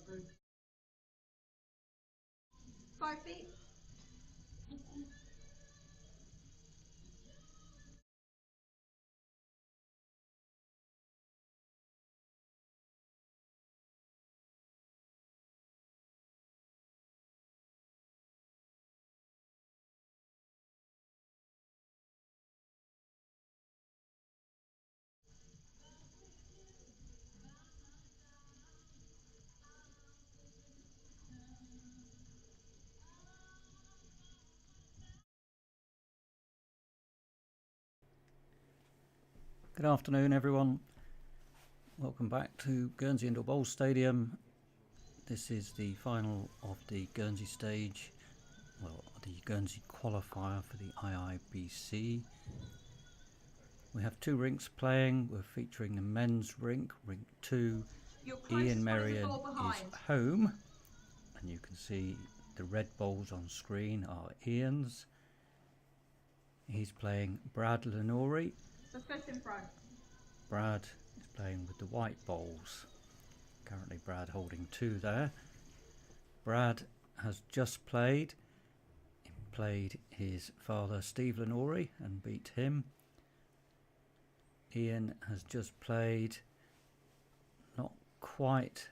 5 feet. Good afternoon, everyone. Welcome back to Guernsey Indoor Bowls Stadium. This is the final of the Guernsey stage, well, the Guernsey qualifier for the IIBC. We have two rinks playing. We're featuring the men's rink, Rink 2. Ian Merrion is home, and you can see the red bowls on screen are Ian's. He's playing Brad Lenori. So first in front. Brad is playing with the white bowls. Currently Brad holding 2 there. Brad has just played. He played his father Steve Lenori and beat him. Ian has just played, not quite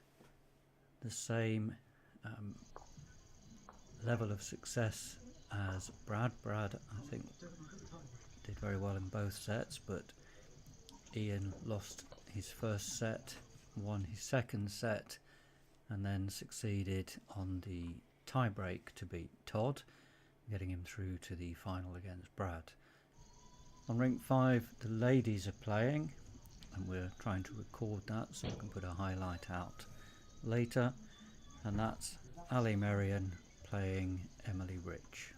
the same level of success as Brad. Brad, I think, did very well in both sets, but Ian lost his first set, won his second set, and then succeeded on the tie-break to beat Todd, getting him through to the final against Brad. On Rink 5, the ladies are playing, and we're trying to record that so we can put a highlight out later, and that's Ali Merrion playing Emily Rich.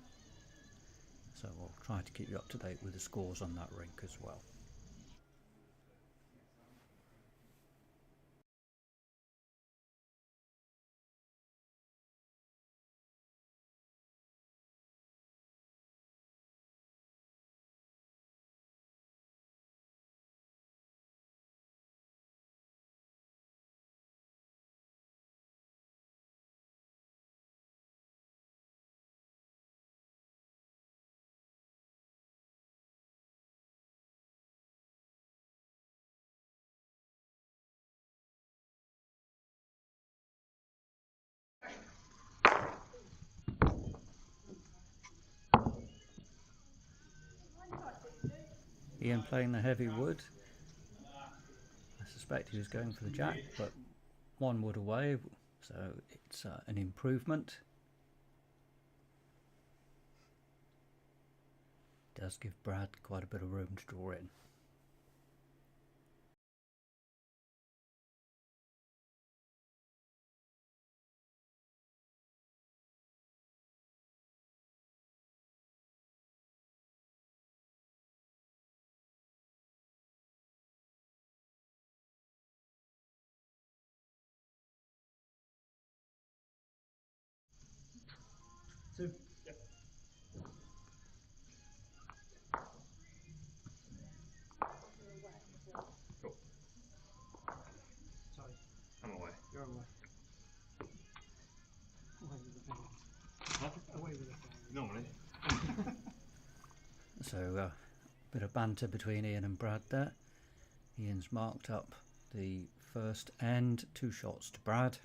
So we'll try to keep you up to date with the scores on that rink as well. Ian playing the heavy wood. I suspect he was going for the jack, but 1 wood away, so it's an improvement. Does give Brad quite a bit of room to draw in. Two. Yep. Cool. Sorry. I'm away. You're away. Away with the ball. Huh? Away with the ball. Normally. So a bit of banter between Ian and Brad there. Ian's marked up the first end, 2 shots to Brad.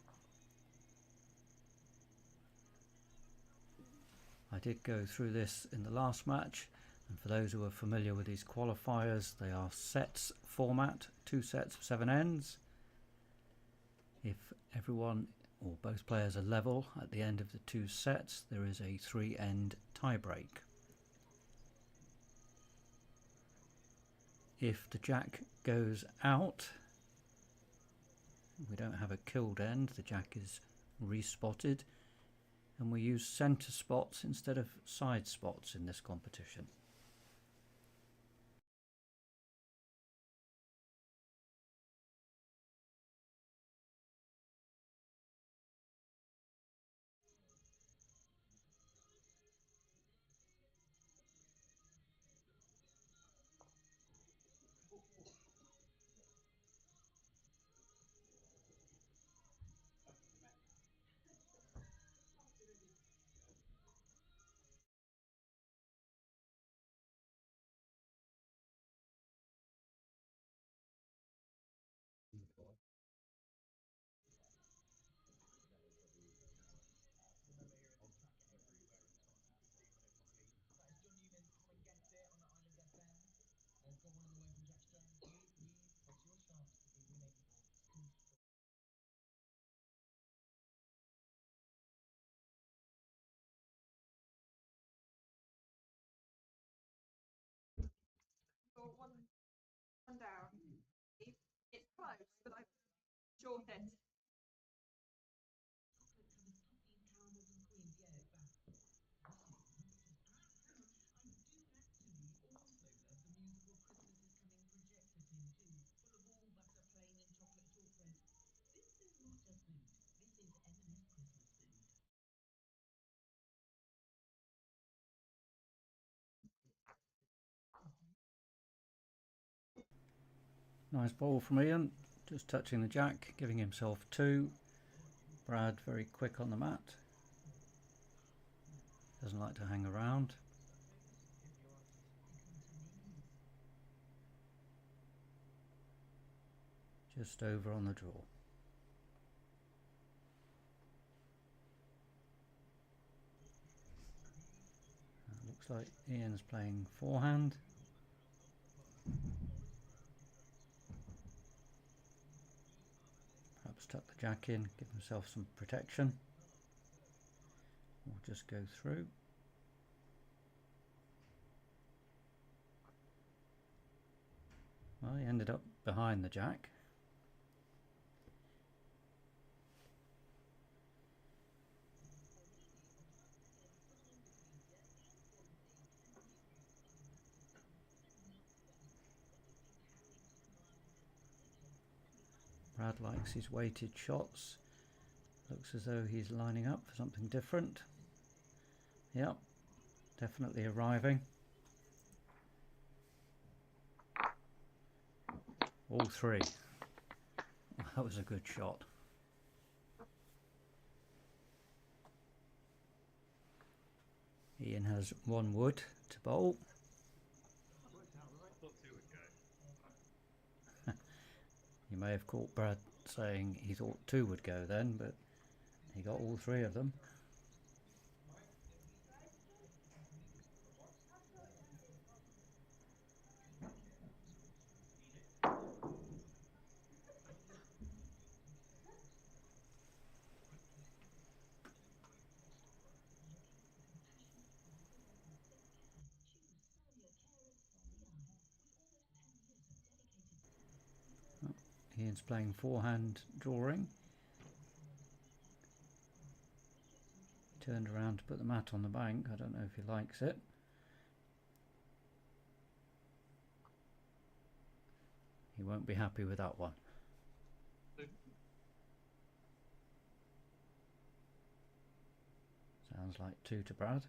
I did go through this in the last match, and for those who are familiar with these qualifiers, they are sets format, 2 sets of 7 ends. If everyone or both players are level at the end of the 2 sets, there is a 3-end tie-break. If the jack goes out, we don't have a killed end, the jack is respotted, and we use centre spots instead of side spots in this competition. but I'm sure that Nice ball from Ian, just touching the jack, giving himself 2. Brad very quick on the mat, doesn't like to hang around. Just over on the draw. Looks like Ian's playing forehand. Perhaps tuck the jack in, give himself some protection, or just go through. Well, he ended up behind the jack. Brad likes his weighted shots. Looks as though he's lining up for something different. Yep, definitely arriving. All 3. That was a good shot. Ian has 1 wood to bowl. You may have caught Brad saying he thought 2 would go then, but he got all 3 of them. Ian's playing forehand drawing. Turned around to put the mat on the bank. I don't know if he likes it. He won't be happy with that one. Sounds like 2 to Brad.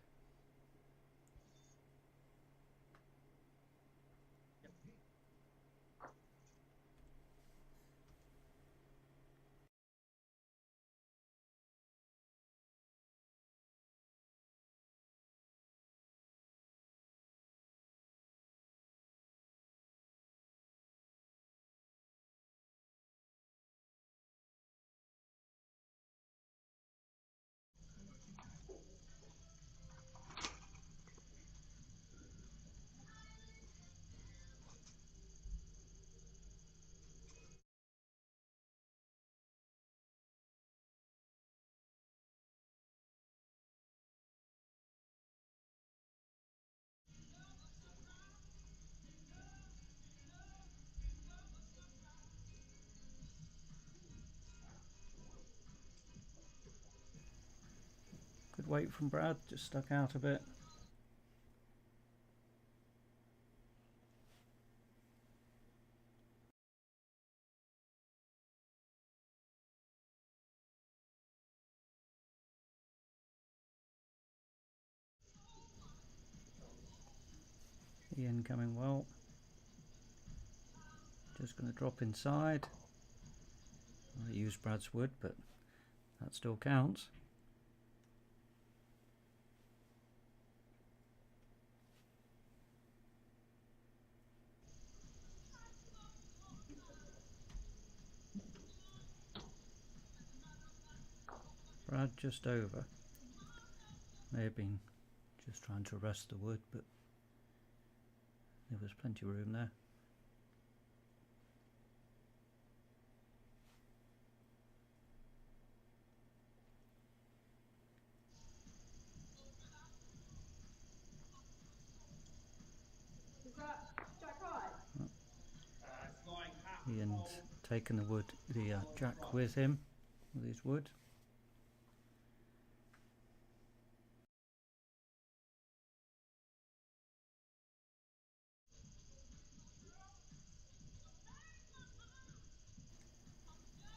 Good weight from Brad, just stuck out a bit. Ian coming well. Just going to drop inside. I used Brad's wood, but that still counts. Brad just over. May have been just trying to rest the wood, but there was plenty of room there. is that Jack High? Ian's taken the jack with him, with his wood.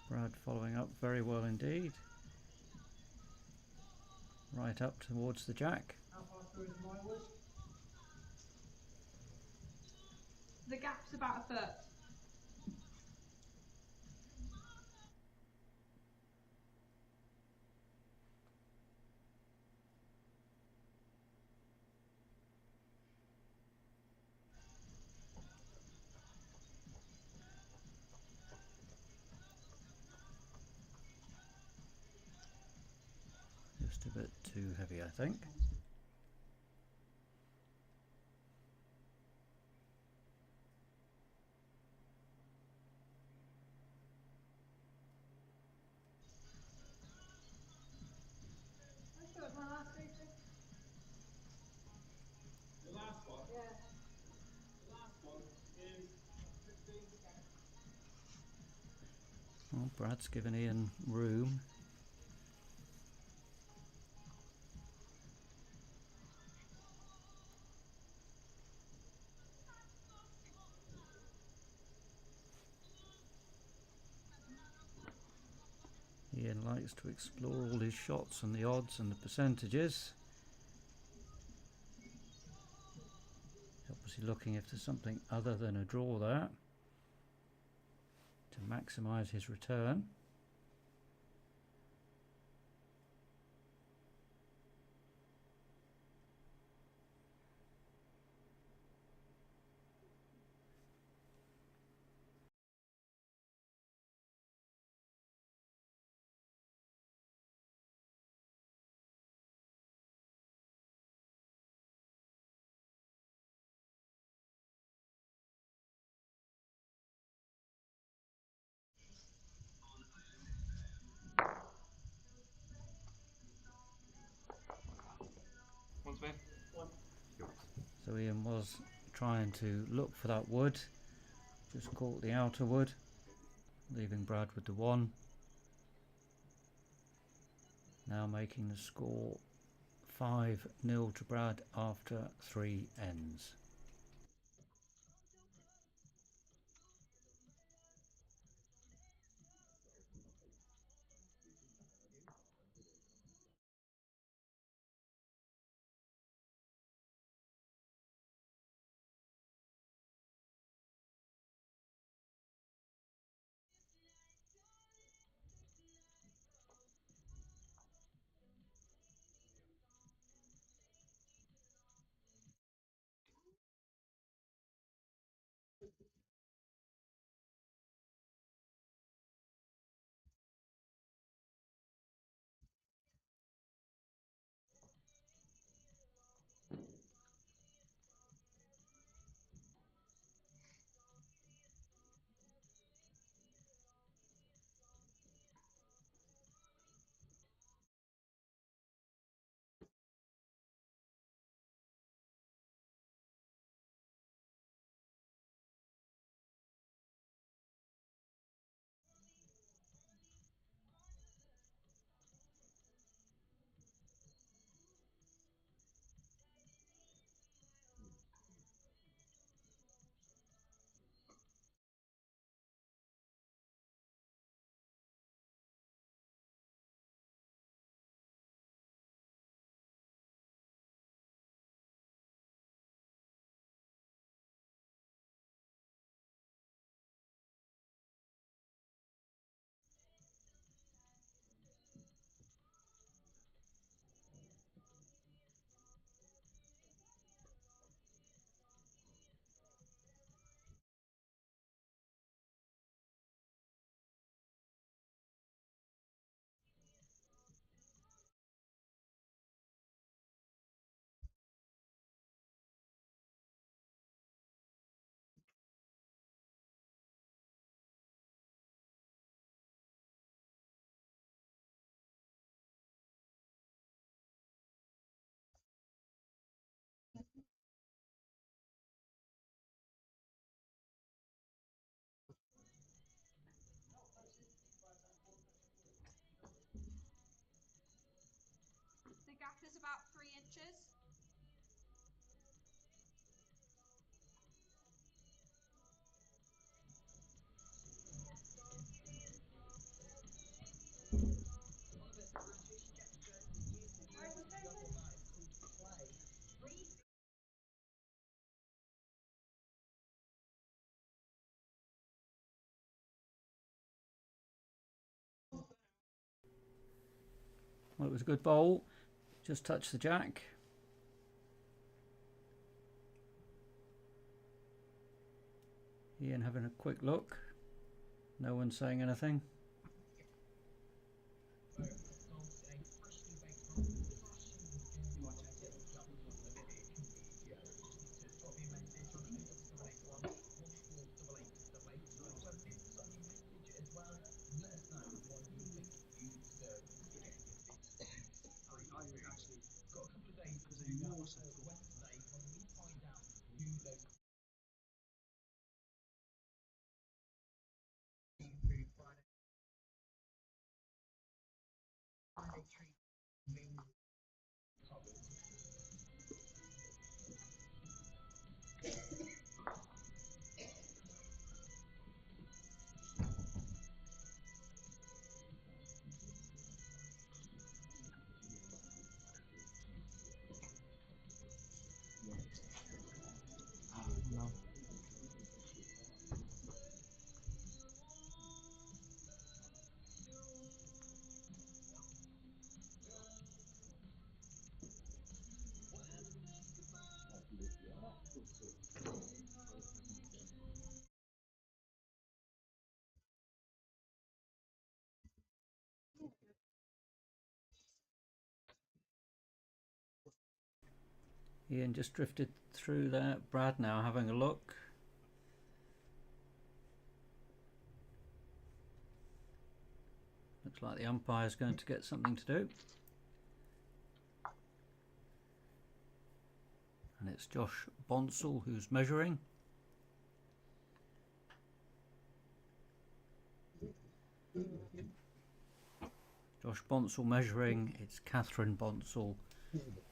Brad following up very well indeed. Right up towards the jack. How far through is my wood? The gap's about a foot. Just a bit too heavy, I think. The last one? Yeah. The last one is 15 seconds. Well, Brad's given Ian room. Ian likes to explore all his shots and the odds and the percentages. Obviously looking if there's something other than a draw there to maximise his return. One spin. One. So Ian was trying to look for that wood, just caught the outer wood, leaving Brad with the 1. Now making the score 5-0 to Brad after 3 ends. about 3 inches. Well, it was a good bowl. Just touched the jack. Ian having a quick look. No one saying anything. Ian just drifted through there. Brad now having a look. Looks like the umpire's going to get something to do. And it's Josh Bonsall who's measuring. Josh Bonsall measuring. It's Catherine Bonsall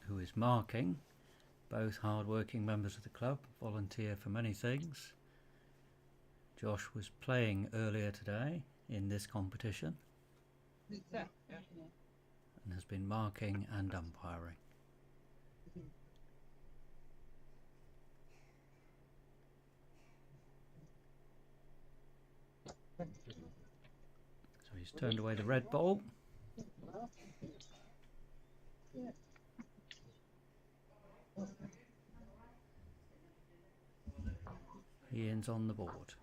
who is marking. Both hard-working members of the club, volunteer for many things. Josh was playing earlier today in this competition and has been marking and umpiring. So he's turned away the red ball. Ian's on the board.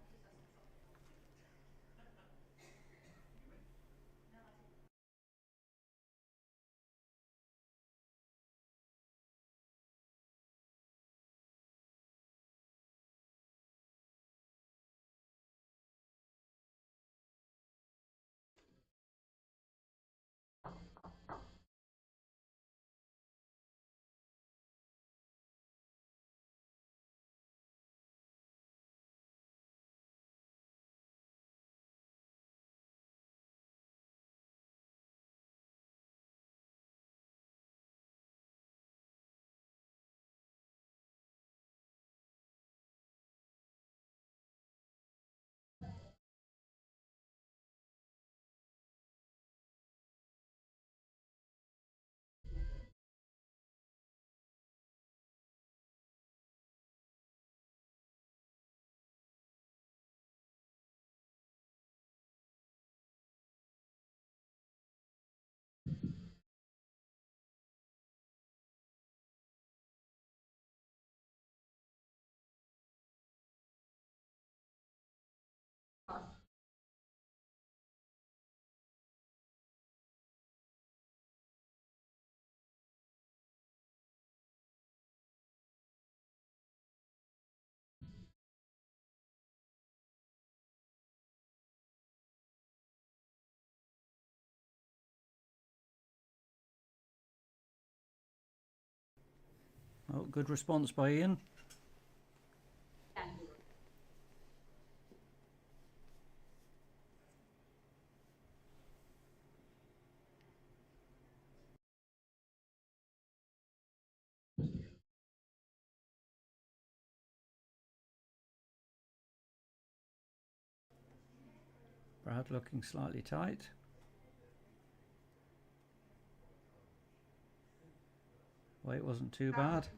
Oh, good response by Ian. Brad looking slightly tight. Weight wasn't too bad.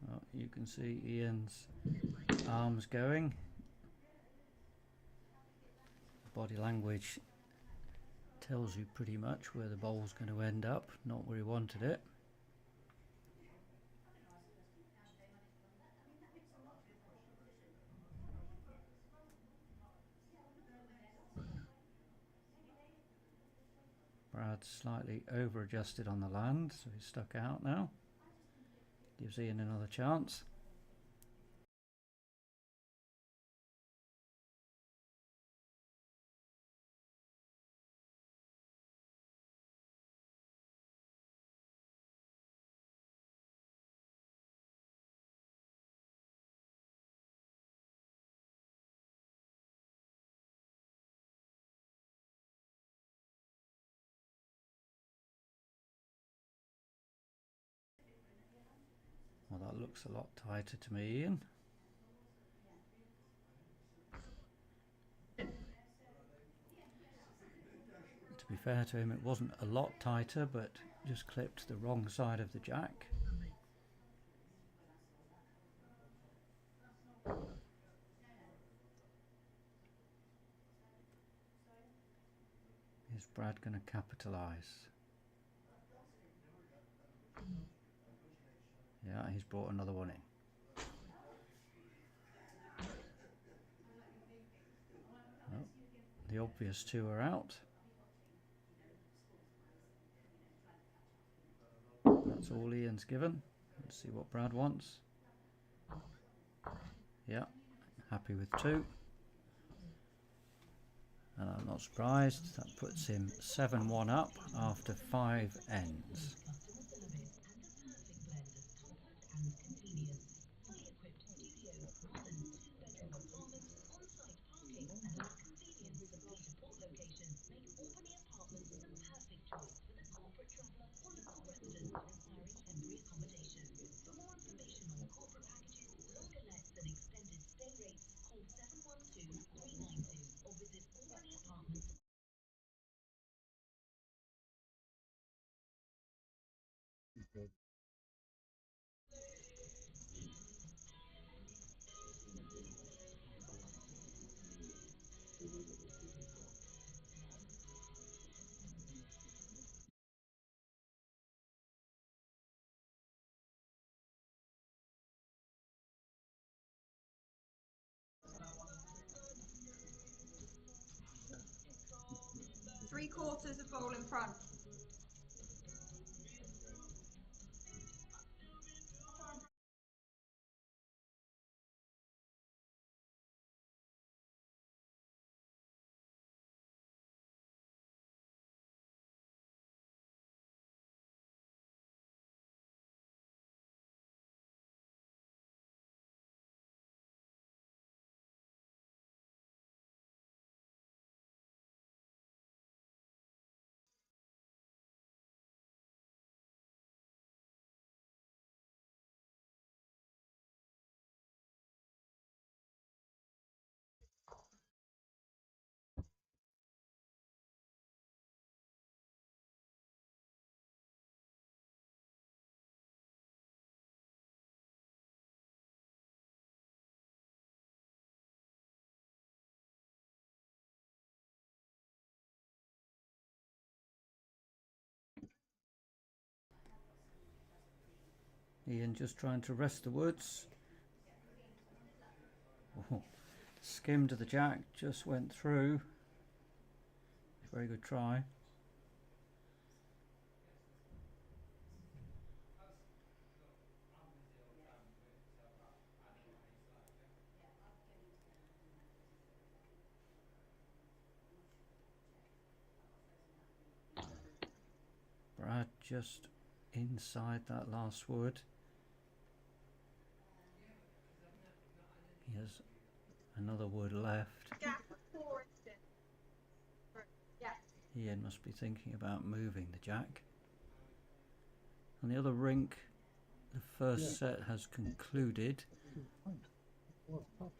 Well, you can see Ian's arms going. Body language tells you pretty much where the bowl's going to end up, not where he wanted it. Brad's slightly over adjusted on the land, so he's stuck out now. Gives Ian another chance. Well, that looks a lot tighter to me, Ian. To be fair to him, it wasn't a lot tighter, but just clipped the wrong side of the jack. Is Brad going to capitalise? Yeah, he's brought another one in. Well, the obvious two are out. That's all Ian's given. Let's see what Brad wants. Yeah, happy with two. And I'm not surprised. That puts him 7-1 up after 5 ends. Three-quarters of ball in front. Ian just trying to rest the woods. Oh, skimmed the jack, just went through. Very good try. Brad just inside that last wood. He has another wood left. Jack 4 instead. Yeah. Ian must be thinking about moving the jack. On the other rink, the first set has concluded.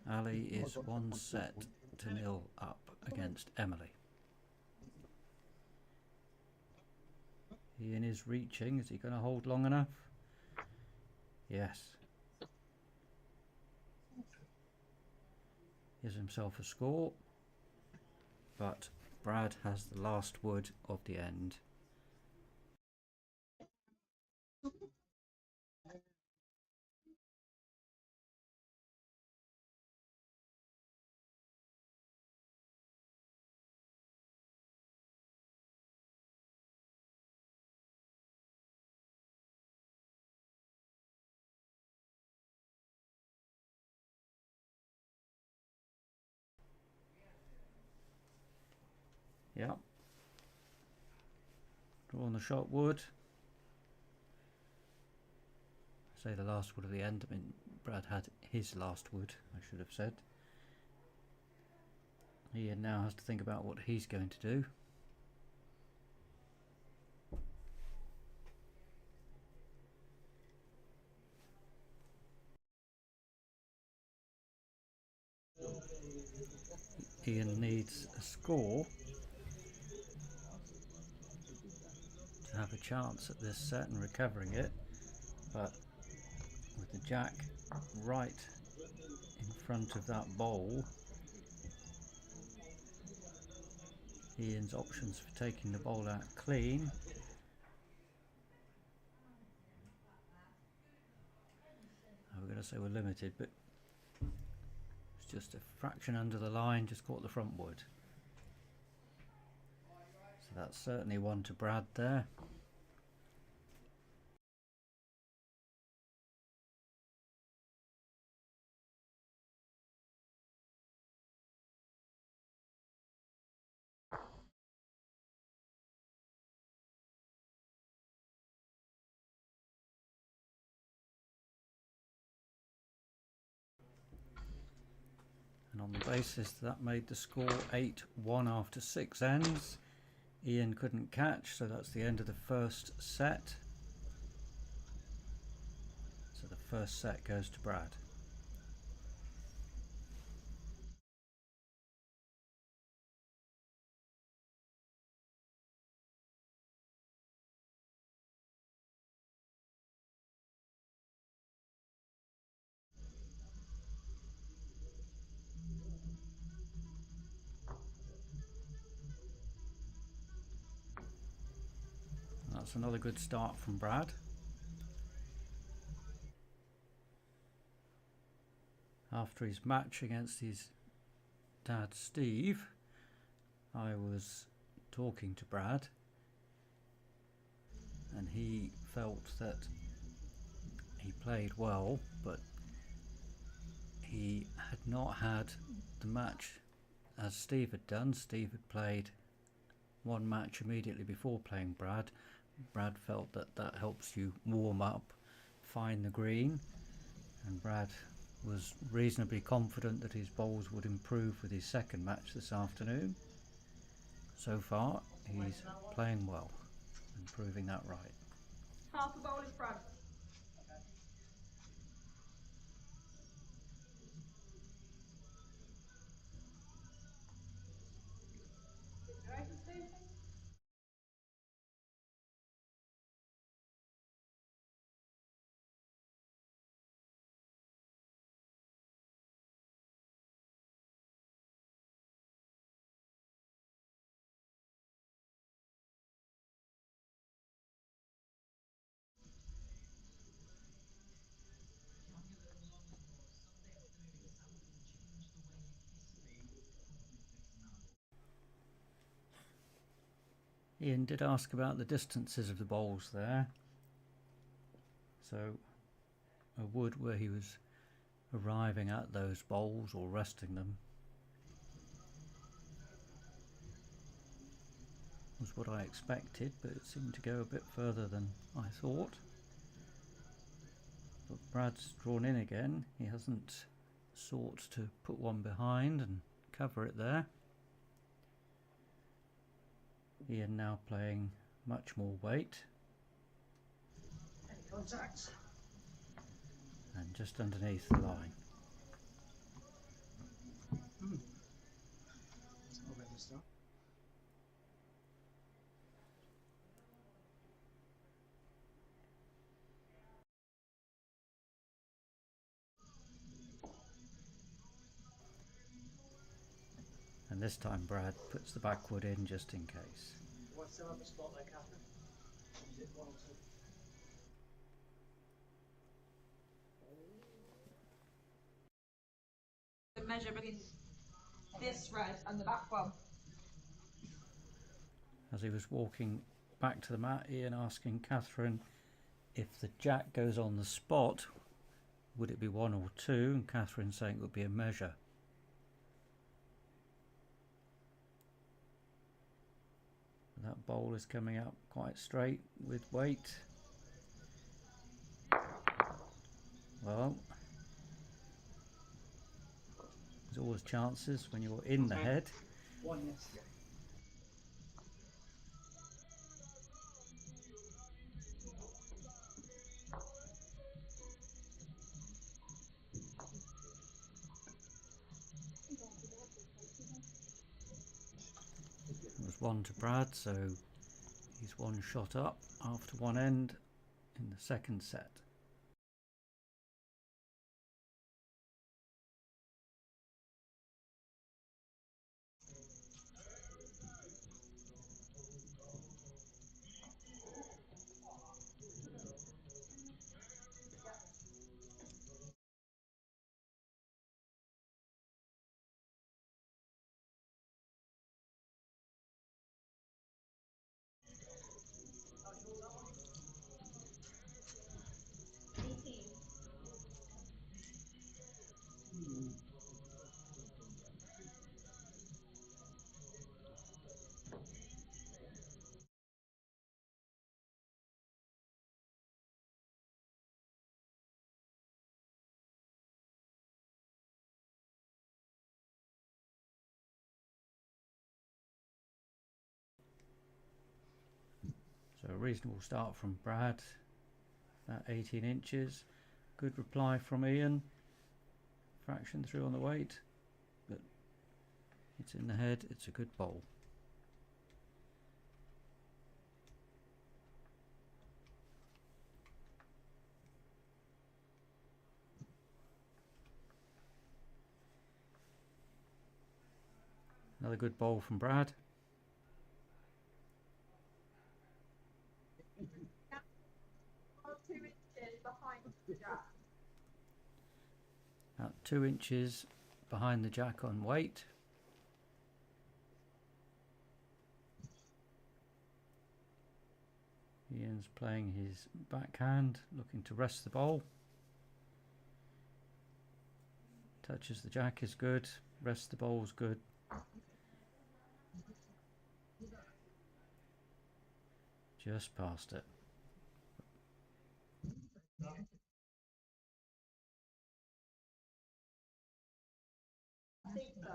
Ali is 1-0 up against Emily. Ian is reaching. Is he going to hold long enough? Yes. Gives himself a score, but Brad has the last wood of the end. Yep. Drawing the shot wood. Say the last wood of the end. I mean, Brad had his last wood, I should have said. Ian now has to think about what he's going to do. Ian needs a score to have a chance at this set and recovering it, but with the jack right in front of that bowl, Ian's options for taking the bowl out clean we're going to say we're limited, but it's just a fraction under the line, just caught the front wood. So that's certainly one to Brad there. And on the basis that made the score 8-1 after 6 ends. Ian couldn't catch, so that's the end of the first set. So the first set goes to Brad. That's another good start from Brad. After his match against his dad Steve, I was talking to Brad and he felt that he played well, but he had not had the match as Steve had done. Steve had played one match immediately before playing Brad. Brad felt that that helps you warm up, find the green, and Brad was reasonably confident that his bowls would improve with his second match this afternoon. So far he's playing well and proving that right. Half a bowl in front. Ian did ask about the distances of the bowls there. So a wood where he was arriving at those bowls or resting them was what I expected, but it seemed to go a bit further than I thought. But Brad's drawn in again. He hasn't sought to put one behind and cover it there. Ian now playing much more weight. Contact. And just underneath the line. And this time Brad puts the backwood in just in case. What's the other spot there, Catherine? Is it 1 or 2? The measure between this red and the back one. As he was walking back to the mat, Ian asking Catherine if the jack goes on the spot, would it be 1 or 2? And Catherine saying it would be a measure. That bowl is coming up quite straight with weight. Well, there's always chances when you're in the head. 1 yes. It was 1 to Brad, so he's 1 shot up after 1 end in the second set. So a reasonable start from Brad, about 18 inches. Good reply from Ian, fraction through on the weight, but it's in the head, it's a good bowl. Another good bowl from Brad. About 2 inches behind the jack. About 2 inches behind the jack on weight. Ian's playing his backhand, looking to rest the bowl. Touches the jack is good, rest the bowl's good. Just past it. I think so.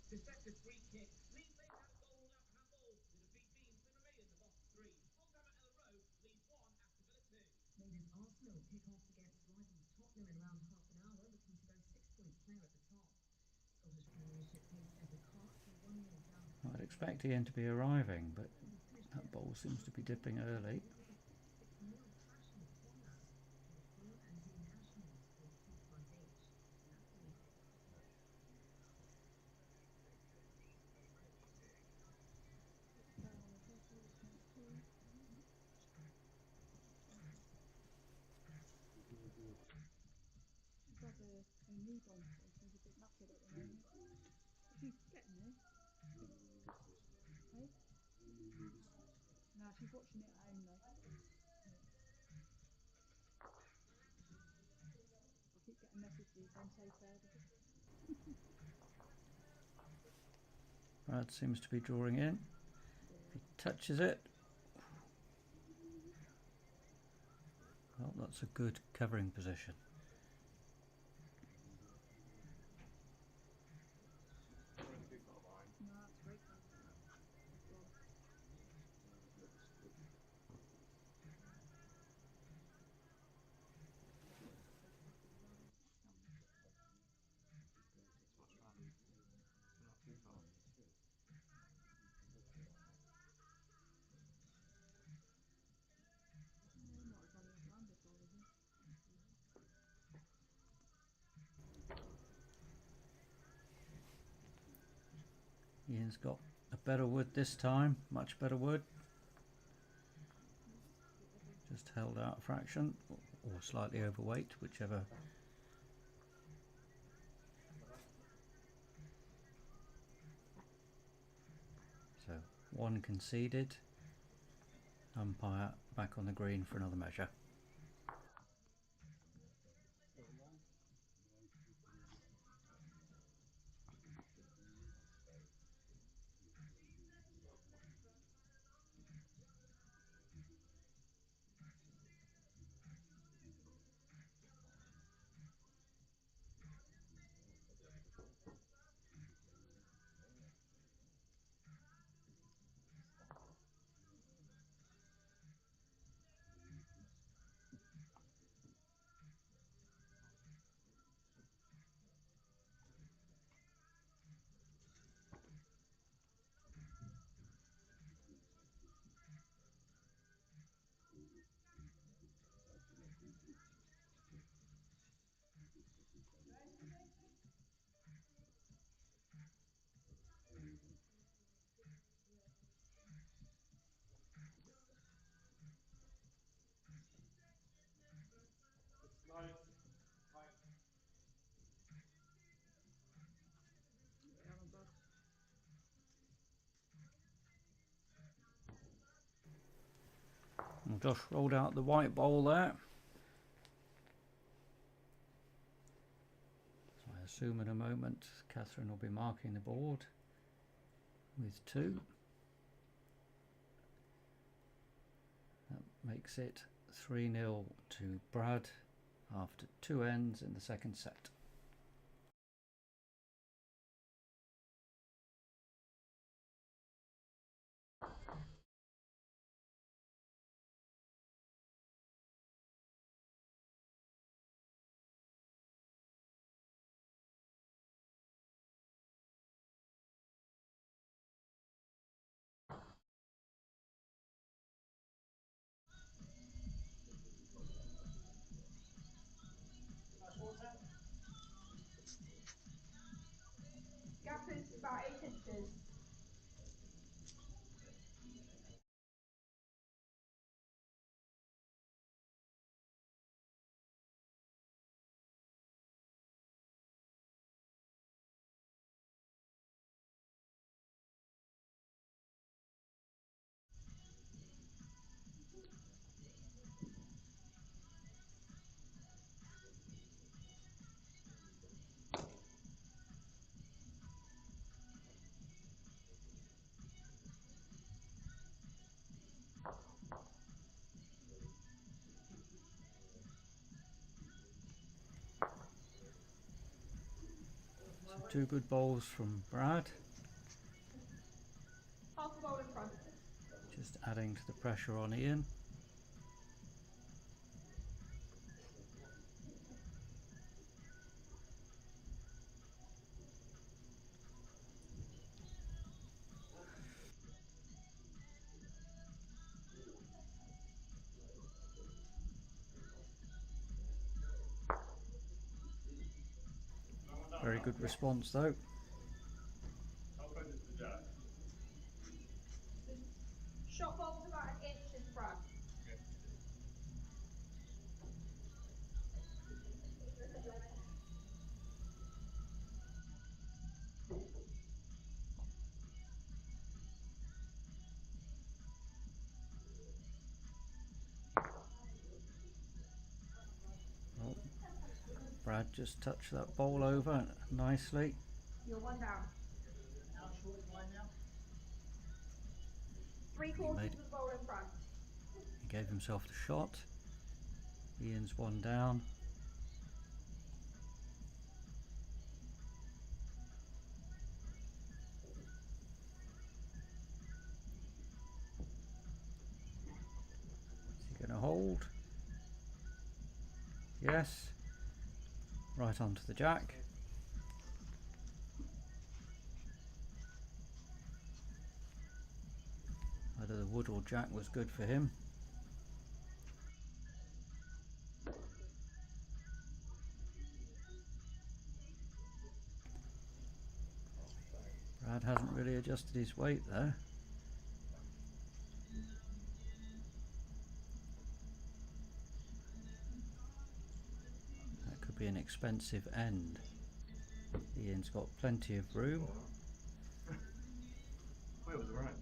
To set a free kick, Lee plays out a goal without handball. To defeat Beans, they remain in the bottom three. Full time at Ella Road, League One, Aston Villa 2. Ladies Arsenal kick off against rivals Tottenham in around half an hour, looking to go 6 points clear at the top. Scottish Premiership pace Everett Park to 1-0 down. I'd expect Ian to be arriving, but that ball seems to be dipping early. 6-0 thrashing of Bournemouth. Paul Keane and Dean Ashton scored 2 tries each. Napoli. She's had a newborn, so she's a bit knackered at the moment. But she's getting there. Hey? No, she's watching it at home though. Yeah. I keep getting messages on safe services. Brad seems to be drawing in. He touches it. Well, that's a good covering position. No, that's great though. Good goal. Not as well as landed goal, is it? Ian's got a better wood this time, much better wood. Just held out a fraction, or slightly overweight, whichever. So, one conceded. Umpire back on the green for another measure. Yeah, not bad. Well, Josh rolled out the white ball there. So I assume in a moment Catherine will be marking the board with 2. That makes it 3-0 to Brad after 2 ends in the second set. Gap is about 8 inches. So 2 good bowls from Brad. Half a bowl in front. Just adding to the pressure on Ian. Very good response though. How close is the jack? Shot bowl's about an inch in front. Oh, Brad just touched that bowl over nicely. You're 1 down. How short is mine now? 3/4 made- of the bowl in front. He gave himself the shot. Ian's 1 down. Is he going to hold? Yes. Right onto the jack. Either the wood or jack was good for him. Brad hasn't really adjusted his weight there. That could be an expensive end. Ian's got plenty of room. It was right.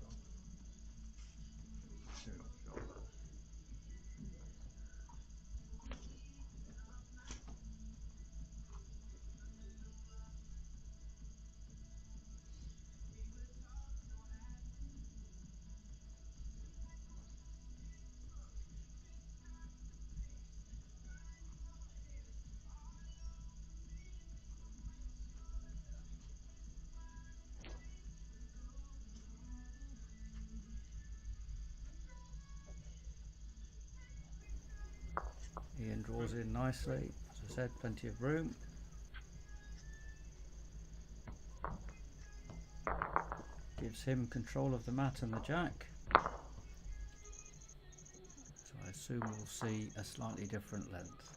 Ian draws in nicely. As I said, plenty of room. Gives him control of the mat and the jack. So I assume we'll see a slightly different length.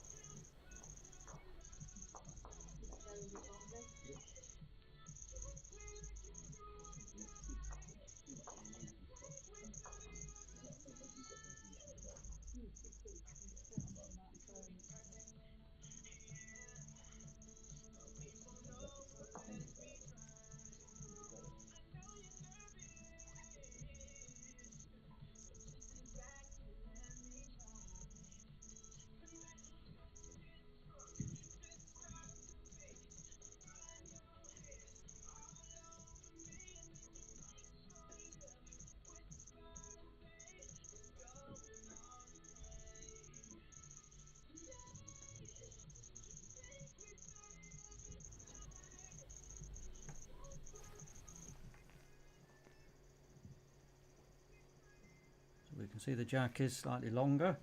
So we can see the jack is slightly longer.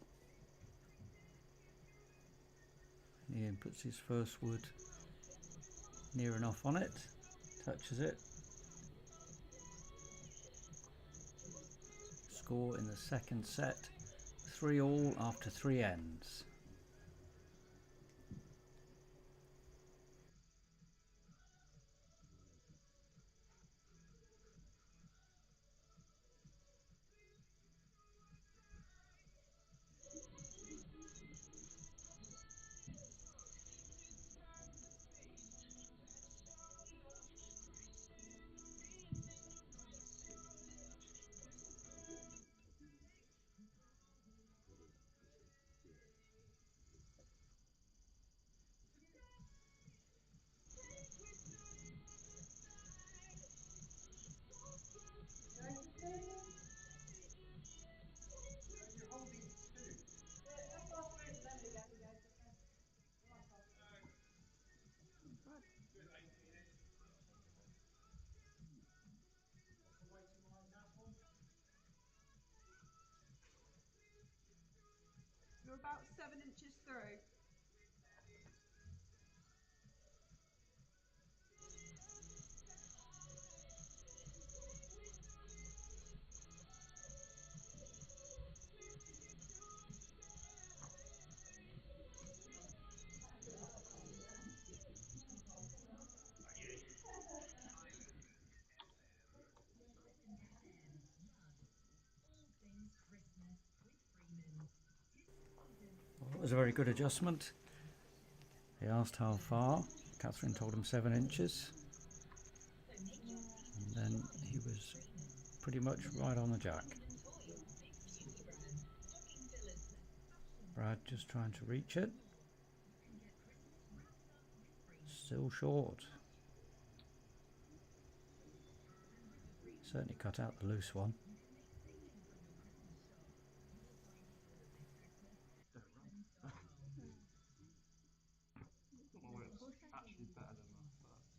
Ian puts his first wood near enough on it, touches it. Score in the second set, 3-all after 3 ends. You're about 7 inches through. Well, it was a very good adjustment. He asked how far. Catherine told him 7 inches. And then he was pretty much right on the jack. Brad just trying to reach it. Still short. Certainly cut out the loose one. Actually better than my first.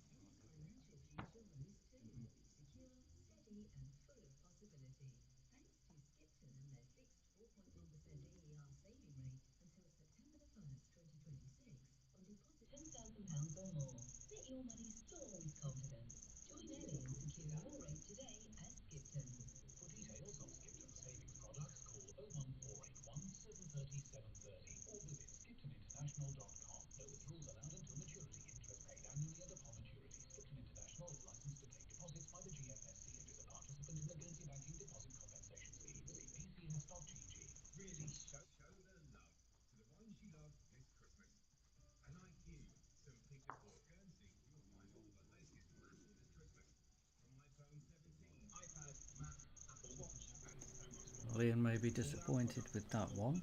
£10,000 or more. Let your money soar with confidence. Join Ellie and secure your rate today at Skipton. For details on Skipton savings products, call 01481 730 730 or visit skiptoninternational.com. No withdrawals allowed until maturity. Interest paid annually and upon maturity. Skipton International is licensed to take deposits by the GFSC and is a participant in the Guernsey Banking Deposit Compensation Scheme. See bcs.gg. Really show the love to the ones you love this Christmas. And like you, St. Peter Port Guernsey, you'll find all the latest fashion this Christmas. From iPhone 17, iPad, Mac, Apple Watch, and so much more. Well, Ian may be disappointed with that one.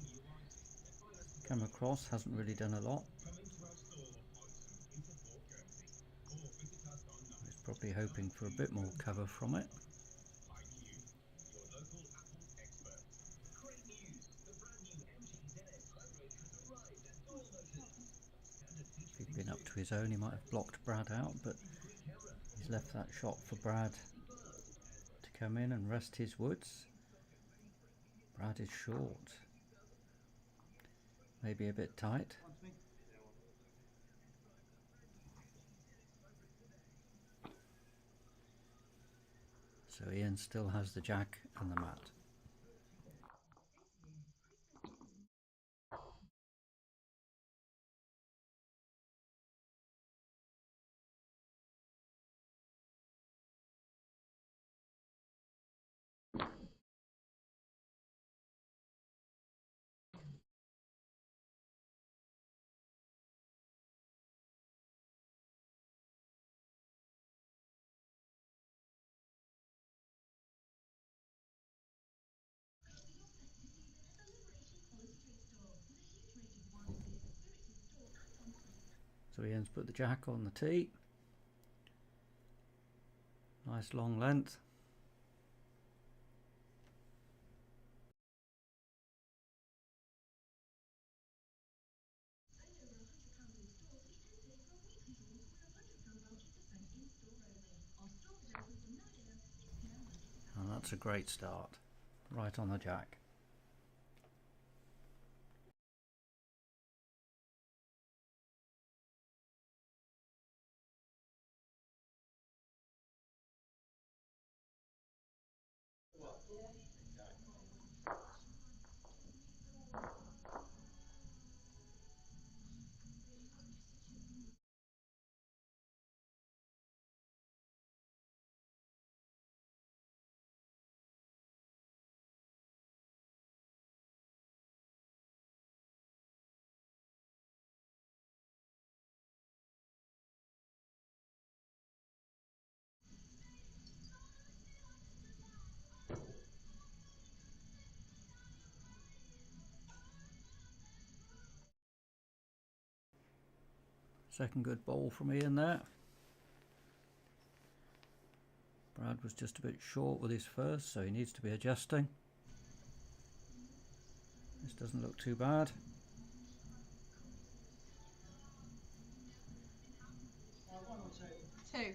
Came across, hasn't really done a lot. Come into our store on St. Peter Port Guernsey or visit us online. He's probably hoping for a bit more cover from it. Like you, your local Apple expert. Great news! The brand new MG ZS Hybrid has arrived at Doyle Motors. Standard If features he'd been up to his own, he might have blocked Brad out, but he's left that shot for Brad to come in and rest his woods. Brad is short. Maybe a bit tight. So Ian still has the jack and the mat. So Ian's put the jack on the tee. Nice long length. And that's a great start. Right on the jack. Second good bowl from Ian there. Brad was just a bit short with his first, so he needs to be adjusting. This doesn't look too bad. Two.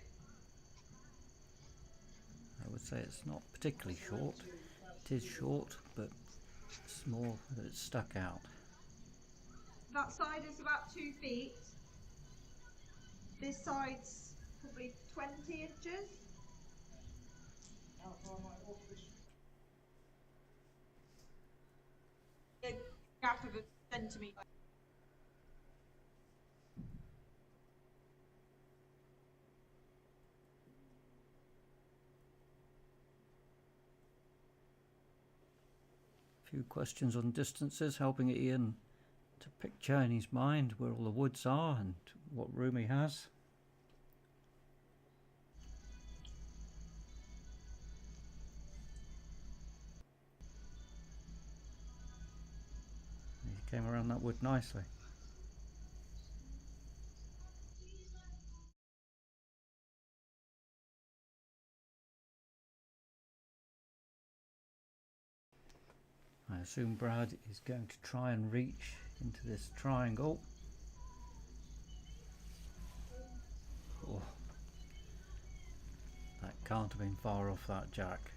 I would say it's not particularly short. It is short, but it's more that it's stuck out. That side is about 2 feet. This side's probably 20 inches. How far am I off this? A gap of a centimetre. A few questions on distances, helping Ian to picture in his mind where all the woods are and what room he has. He came around that wood nicely. I assume Brad is going to try and reach into this triangle. Oh, that can't have been far off that jack.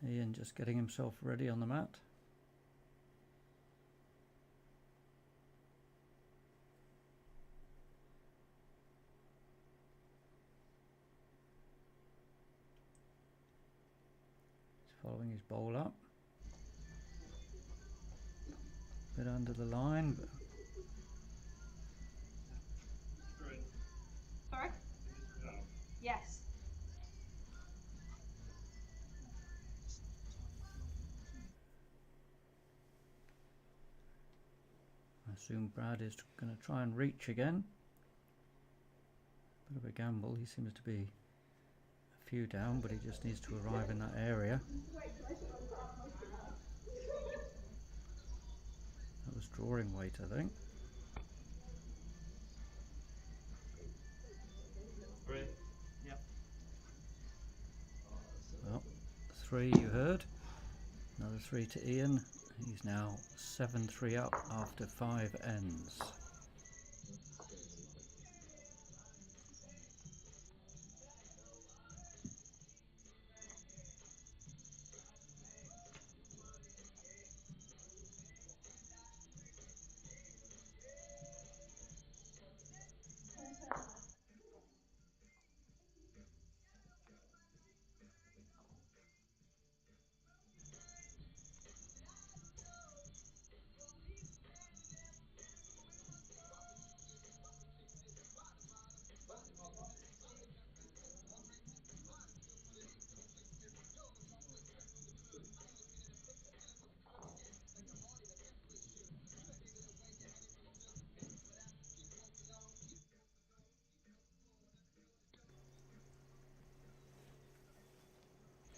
Ian just getting himself ready on the mat. He's following his bowl up. Bit under the line, but Sorry? Yes. I assume Brad is going to try and reach again. Bit of a gamble. He seems to be a few down, but he just needs to arrive in that area. That was drawing weight, I think. Yep. Well, 3 you heard. Another 3 to Ian. He's now 7-3 up after 5 ends.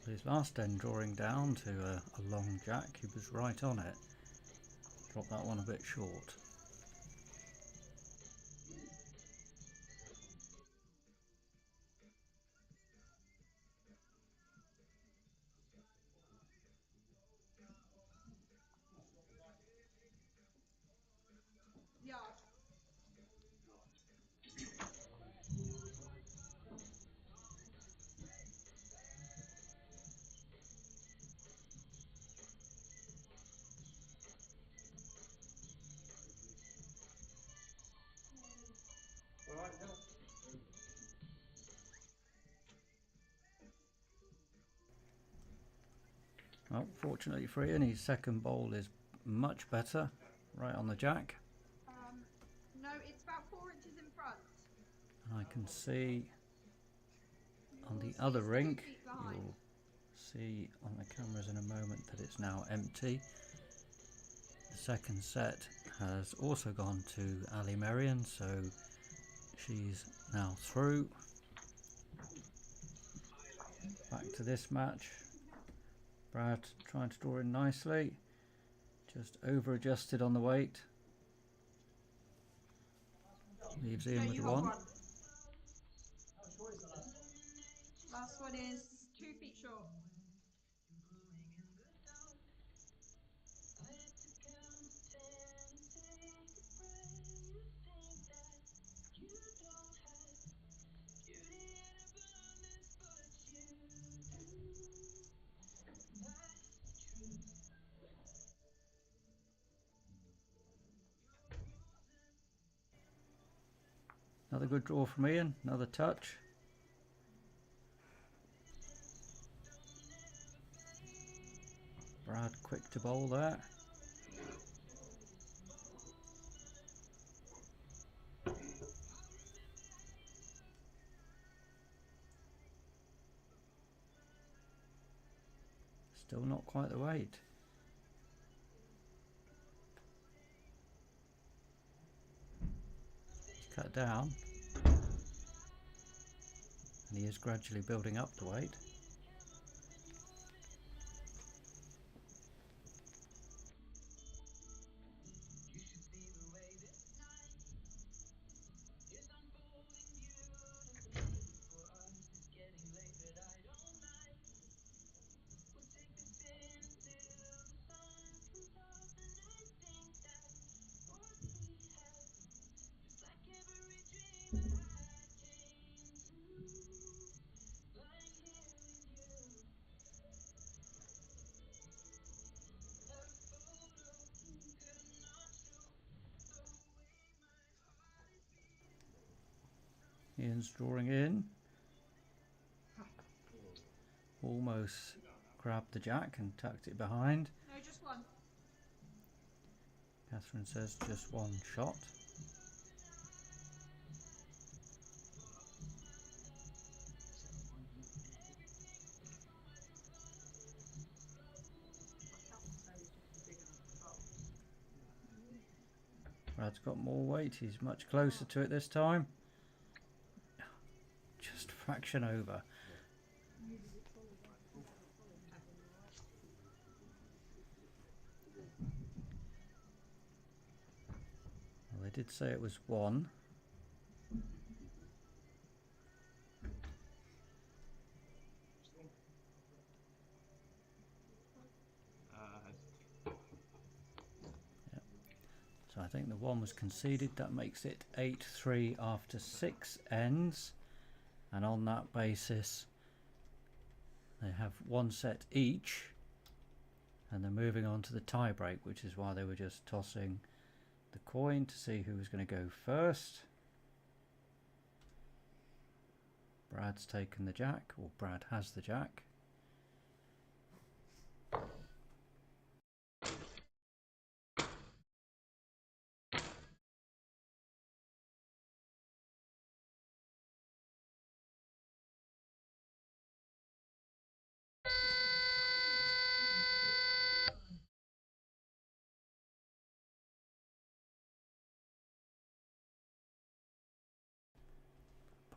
His last end drawing down to a long jack, he was right on it. Dropped that one a bit short. Yeah. All right, now. Well, fortunately for Ian, his second bowl is much better, right on the jack. No, it's about 4 inches in front. And I can see on the You'll see other it's 2 rink, feet behind. you'll see on the cameras in a moment that it's now empty. The second set has also gone to Ali Merian, so she's now through. Back to this match. Brad trying to draw in nicely. Just over adjusted on the weight. Leaves Ian No, with you the got one. one. How short is the last one? Last one is 2 feet short. Another good draw from Ian. Another touch. Brad quick to bowl there. Still not quite the weight. He's cut down. And he is gradually building up the weight. Ian's drawing in. Almost grabbed the jack and tucked it behind. No, just one. Catherine says just one shot. Brad's got more weight. He's much closer to it this time. Just a fraction over. Well, they did say it was one. So I think the one was conceded. That makes it 8-3 after 6 ends. And on that basis, they have one set each. And they're moving on to the tie break, which is why they were just tossing the coin to see who was going to go first. Brad's taken the jack, or Brad has the jack.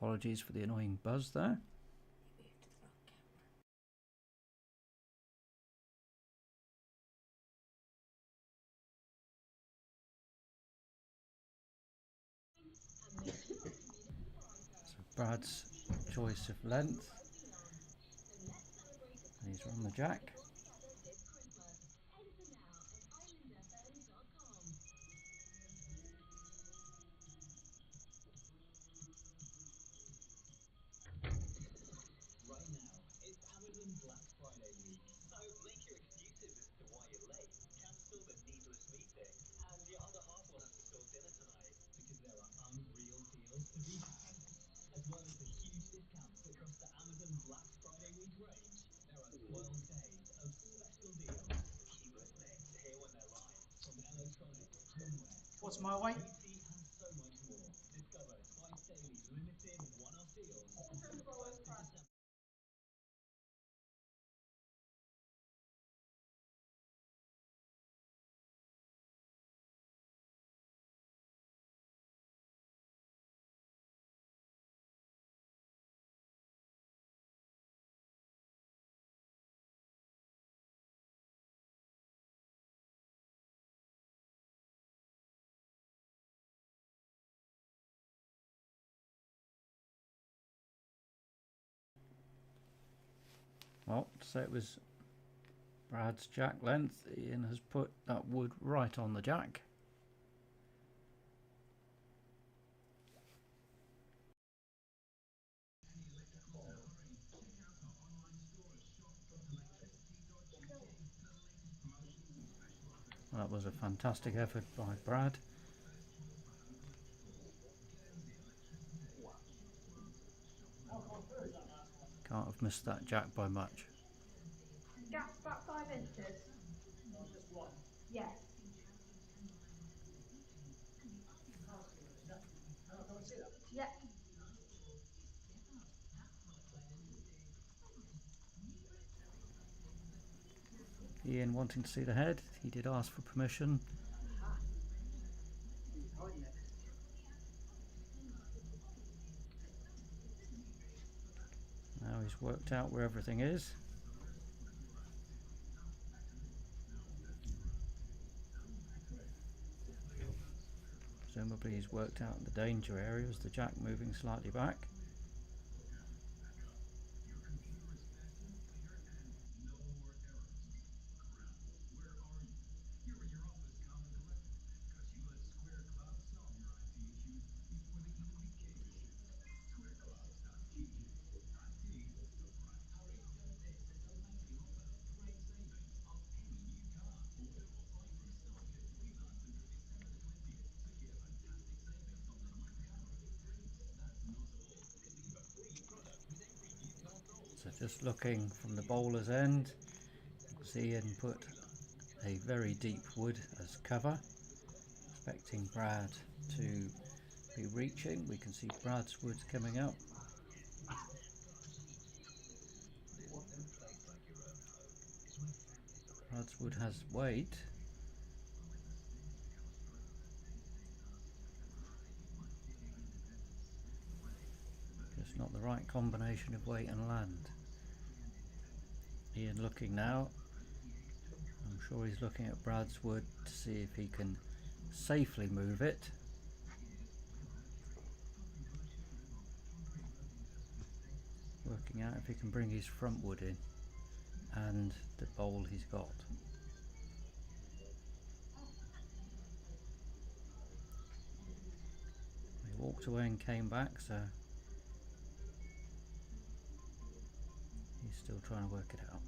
Apologies for the annoying buzz there. So Brad's choice of length. And he's on the jack. Right now, it's Amazon Black Friday week. So make your excuses as to why you're late. Cancel the needless meeting. And your other half will have to sort dinner tonight. Because there are unreal deals to be had. As well as the huge discounts across the Amazon Black Friday week range, there are 12 days of special deals. Keep listening to hear when they're live. From electronics, homeware, What's my weight? beauty, and so much more. Discover twice daily limited one-off deals until the 1st of December. Well, to say it was Brad's jack length, Ian has put that wood right on the jack. That was a fantastic effort by Brad. Can't have missed that jack by much. Gap's about 5 inches. Oh, just one. Yeah. Can't see it. Is that? Can I see that? Yeah. Ian wanting to see the head, he did ask for permission. Aha. He's hiding it. Now he's worked out where everything is. Presumably he's worked out the danger areas, the jack moving slightly back. So just looking from the bowler's end, you can see Ian put a very deep wood as cover, expecting Brad to be reaching. We can see Brad's wood coming up. Brad's wood has weight. Just not the right combination of weight and land. Ian looking now. I'm sure he's looking at Brad's wood to see if he can safely move it. Working out if he can bring his front wood in and the bowl he's got. He walked away and came back, so he's still trying to work it out.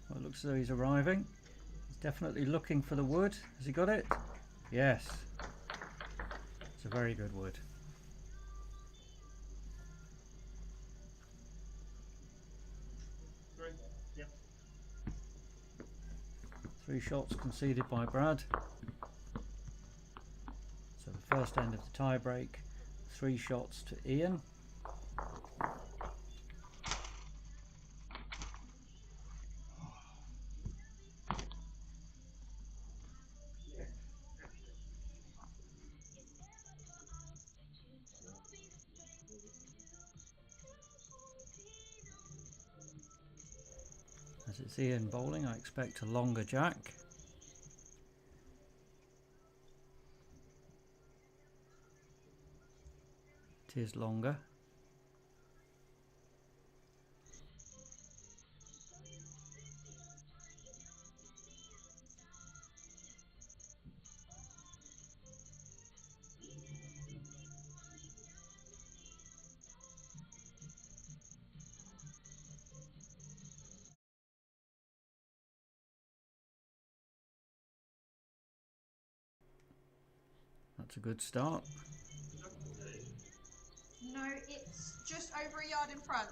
Well, it looks as though he's arriving. He's definitely looking for the wood. Has he got it? Yes. It's a very good wood. Three. Yep. 3 shots conceded by Brad. So the first end of the tie break, 3 shots to Ian. As it's Ian bowling, I expect a longer jack. It is longer. That's a good start. No, it's just over a yard in front.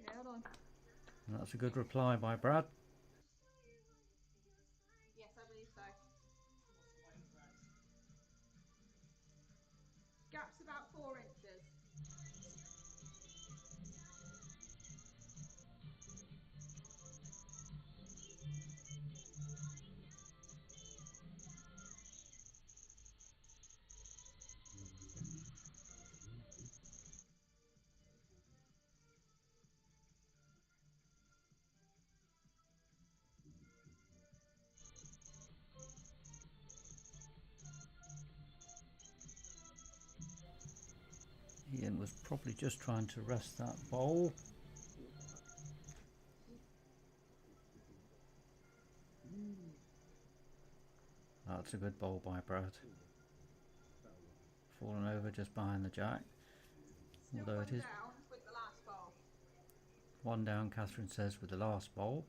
Yeah, hold on. And that's a good reply by Brad. Yes, I believe so. Gap's about 4 inches. Ian was probably just trying to rest that bowl. That's a good bowl by Brad. Fallen over just behind the jack. Still Although one it is down with the last bowl. one down, Catherine says, with the last bowl.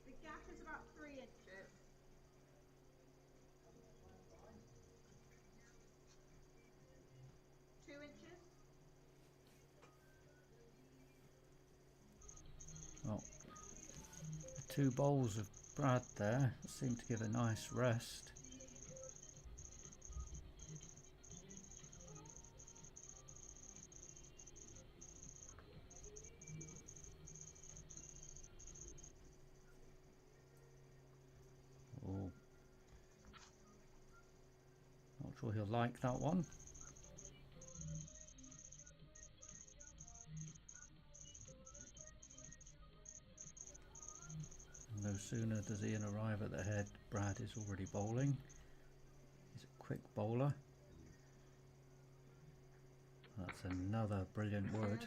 The gap is about 3 inches. Two inches. Well, the two bowls of Brad there seem to give a nice rest. Oh, not sure he'll like that one. No sooner does Ian arrive at the head, Brad is already bowling. He's a quick bowler. That's another brilliant word.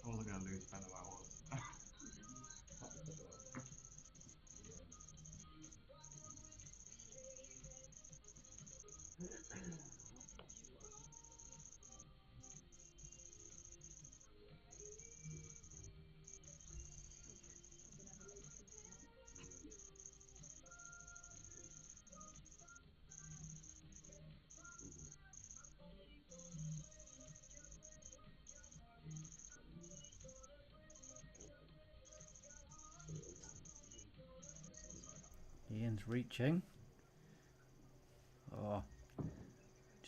I wasn't going to lose better than I was. Ian's reaching. Oh,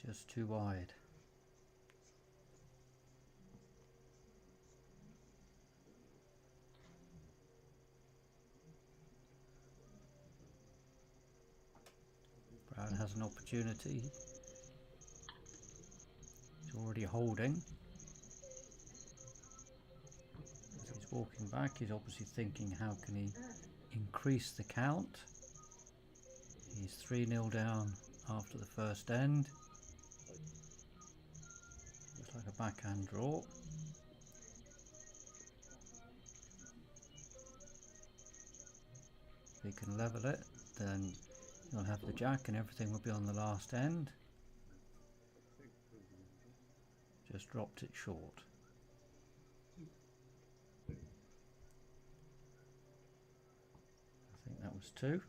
just too wide. Brad has an opportunity. He's already holding. As he's walking back, he's obviously thinking, how can he increase the count? He's 3-0 down after the first end. Looks like a backhand draw. If he can level it, then he'll have the jack and everything will be on the last end. Just dropped it short. I think that was 2.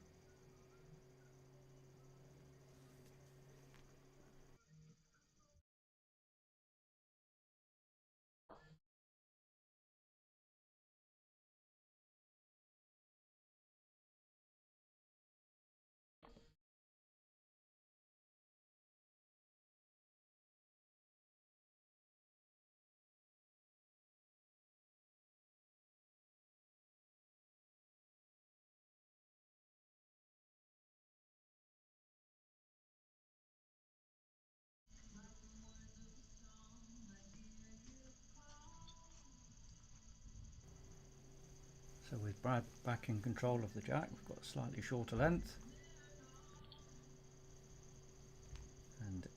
So with Brad back in control of the jack, we've got a slightly shorter length.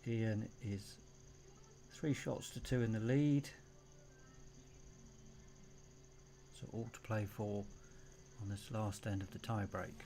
Ian is 3 shots to 2 in the lead. So all to play for on this last end of the tie break.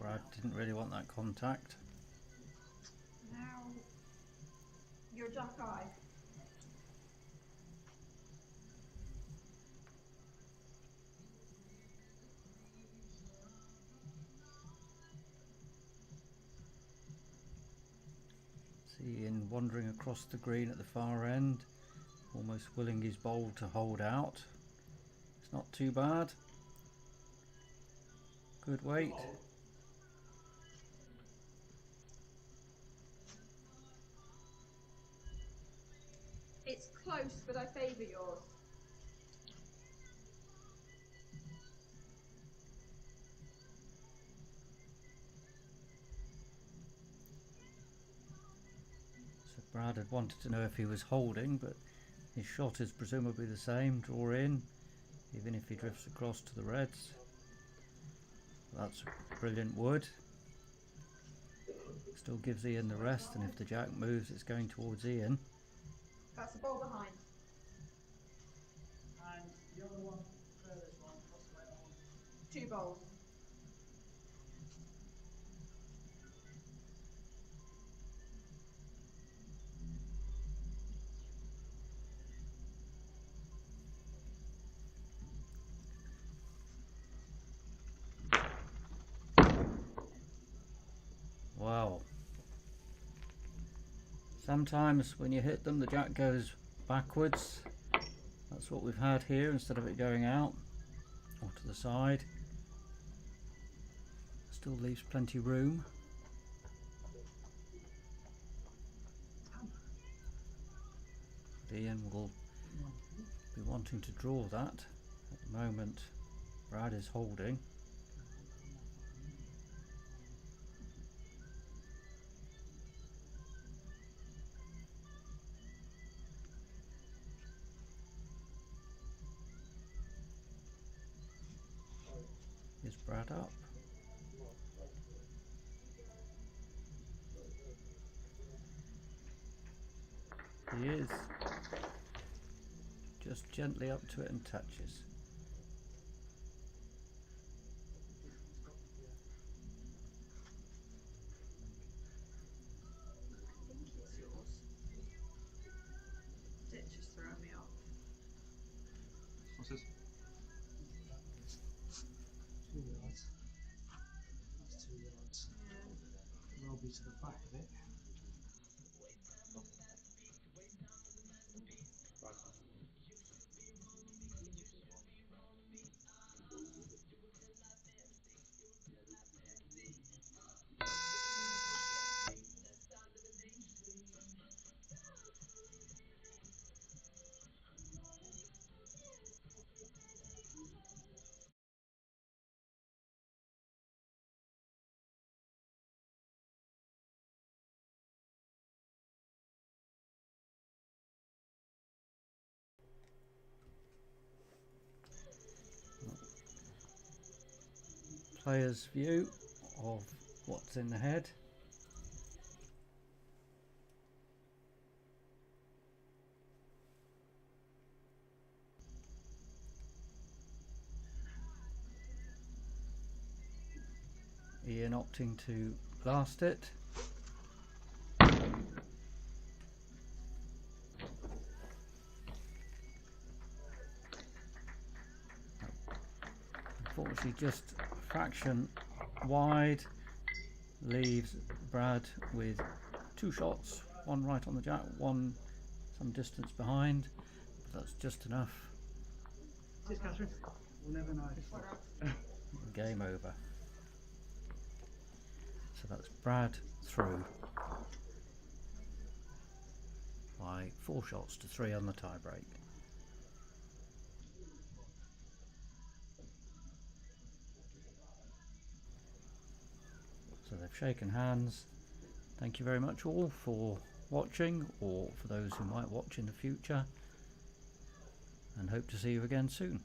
Brad didn't really want that contact. Now, your jack eye. See Ian wandering across the green at the far end, almost willing his bowl to hold out. It's not too bad. Good weight. It's close, but I favour yours. So Brad had wanted to know if he was holding, but his shot is presumably the same. Draw in, even if he drifts across to the reds. That's brilliant wood. Still gives Ian the rest, and if the jack moves, it's going towards Ian. That's the ball behind. And the other one, furthest one, what's the later one? 2 bowls. Wow. Sometimes when you hit them, the jack goes backwards. That's what we've had here, instead of it going out or to the side. Still leaves plenty room. Ian will be wanting to draw that. At the moment, Brad is holding. Is Brad up? He is. Just gently up to it and touches. I think it's yours. Ditch is throwing me off. What's this? 2 yards. That's 2 yards. Yeah. Will be to the back of it. Player's view of what's in the head. Ian opting to blast it. Unfortunately, just a fraction wide, leaves Brad with 2 shots, one right on the jack, one some distance behind, but that's just enough. Cheers, Catherine. We'll never know. Game over. So that's Brad through by 4 shots to 3 on the tie break. So they've shaken hands. Thank you very much all for watching, or for those who might watch in the future, and hope to see you again soon.